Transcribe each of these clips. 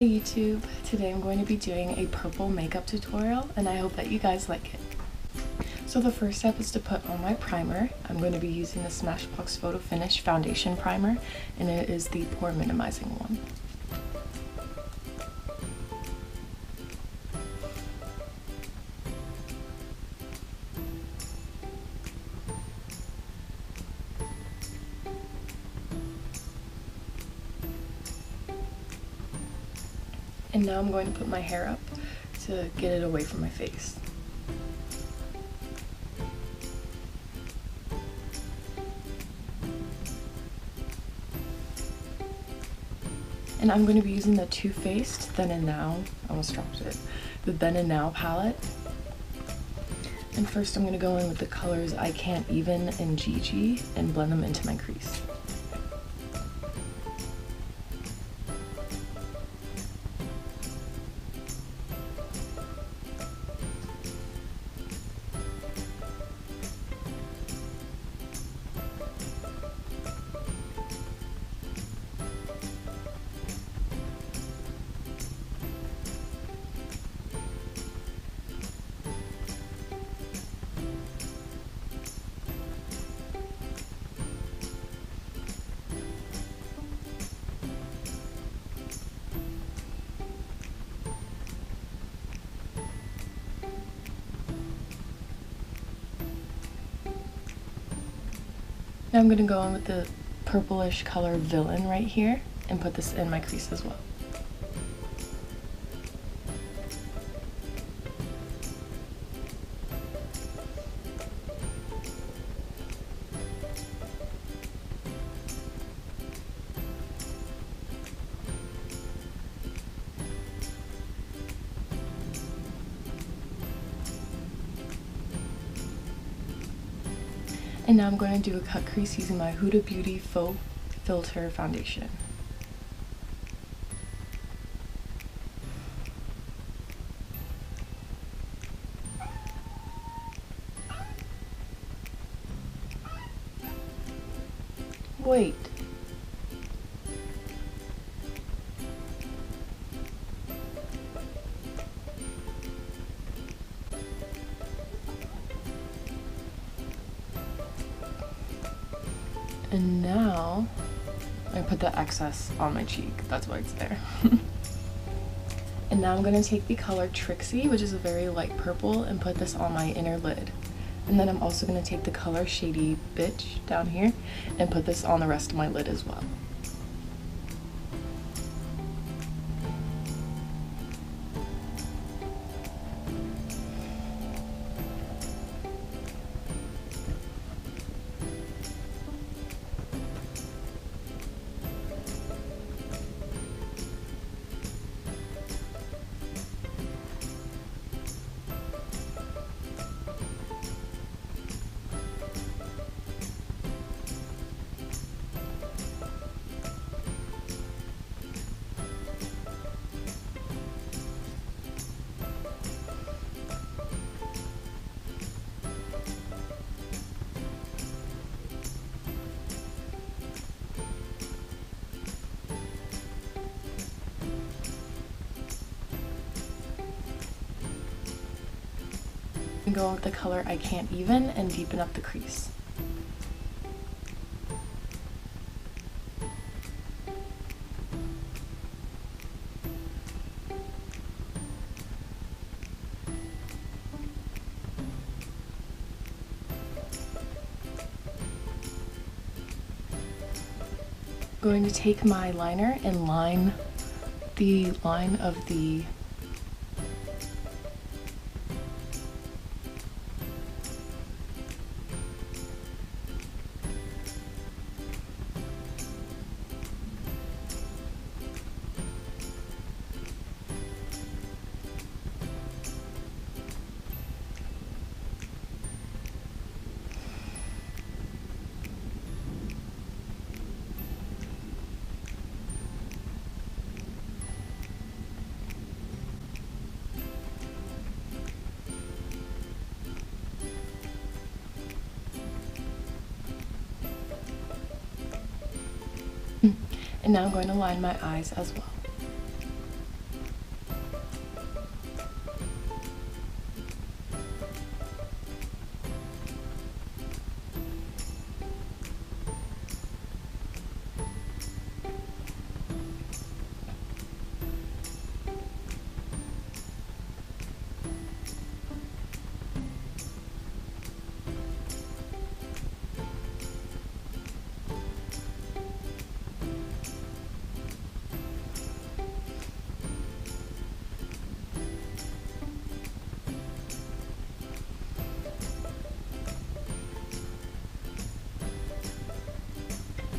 Hey YouTube, today I'm going to be doing a purple makeup tutorial and I hope that you guys like it. So the first step is to put on my primer. I'm going to be using the Smashbox Photo Finish Foundation Primer and it is the pore minimizing one. And now I'm going to put my hair up to get it away from my face. And I'm going to be using the Too Faced Then and Now, I almost dropped it, the Then and Now palette. And first I'm going to go in with the colors I Can't Even and Gigi and blend them into my crease. Now I'm going to go in with the purplish color Villain right here and put this in my crease as well. And now I'm going to do a cut crease using my Huda Beauty Faux Filter Foundation. Wait. And now I put the excess on my cheek, that's why it's there. And now I'm going to take the color Trixie, which is a very light purple, and put this on my inner lid. And then I'm also going to take the color Shady Bitch down here and put this on the rest of my lid as well. And go with the color I Can't Even and deepen up the crease. Going to take my liner and line the line of the And now I'm going to line my eyes as well.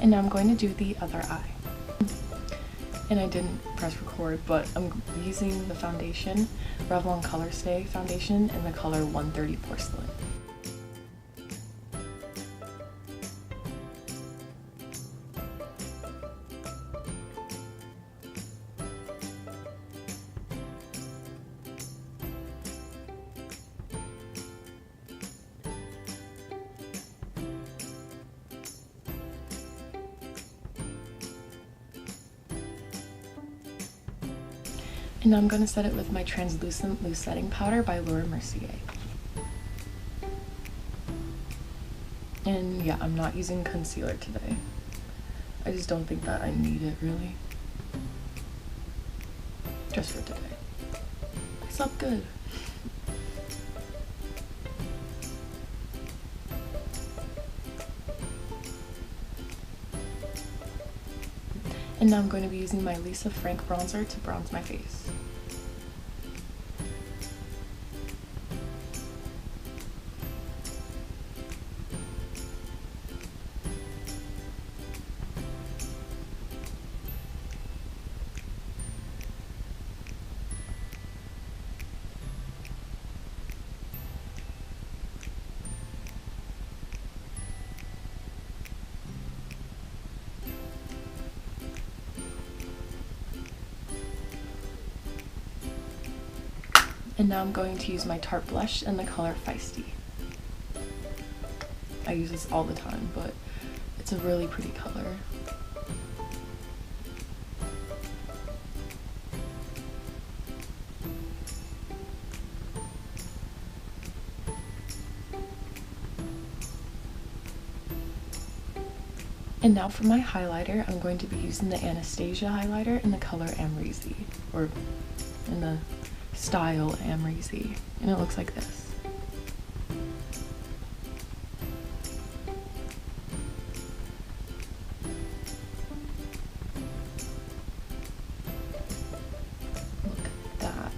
And now I'm going to do the other eye. And I didn't press record, but I'm using the foundation, Revlon Color Stay foundation in the color 130 Porcelain. And now I'm going to set it with my Translucent Loose Setting Powder by Laura Mercier. And yeah, I'm not using concealer today. I just don't think that I need it, really. Just for today. I slept good. And now I'm going to be using my Lisa Frank bronzer to bronze my face. And now I'm going to use my Tarte blush in the color Feisty. I use this all the time, but it's a really pretty color. And now for my highlighter, I'm going to be using the Anastasia highlighter in the color Amrezy, or in the style Amrezy, and it looks like this. Look at that.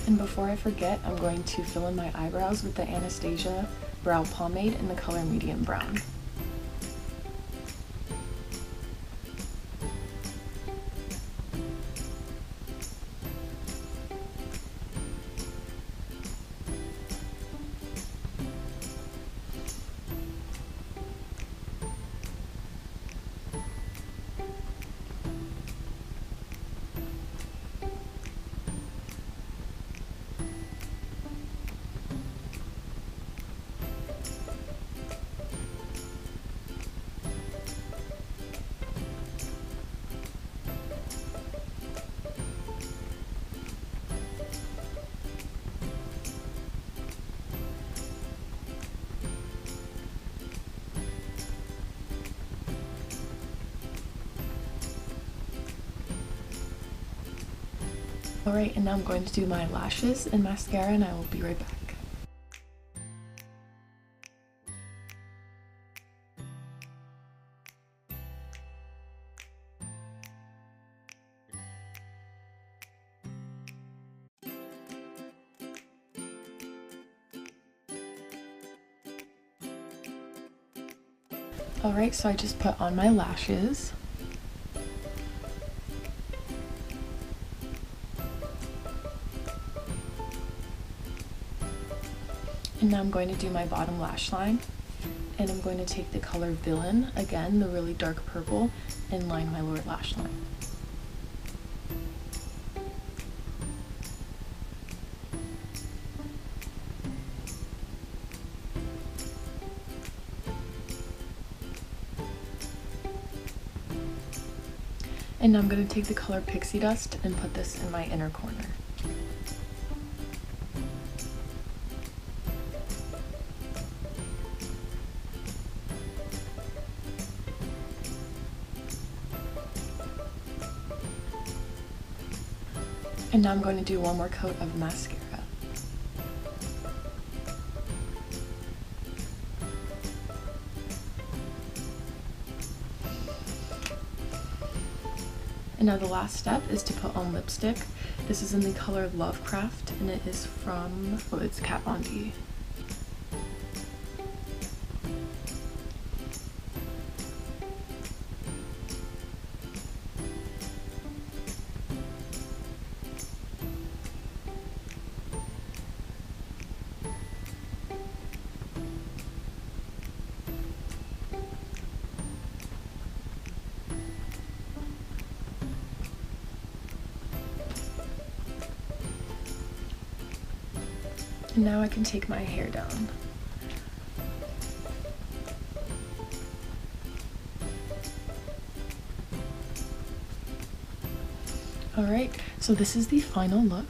And before I forget, I'm going to fill in my eyebrows with the Anastasia Brow Pomade in the color Medium Brown. Alright, and now I'm going to do my lashes and mascara, and I will be right back. Alright, so I just put on my lashes. And now I'm going to do my bottom lash line, and I'm going to take the color Villain, again the really dark purple, and line my lower lash line. And now I'm going to take the color Pixie Dust and put this in my inner corner. And now I'm going to do one more coat of mascara. And now the last step is to put on lipstick. This is in the color Lovecraft, and it is from, oh, it's Kat Von D. And now I can take my hair down. Alright, so this is the final look.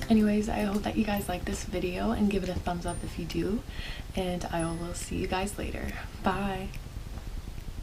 Anyways, I hope that you guys like this video and give it a thumbs up if you do, and I will see you guys later. Bye!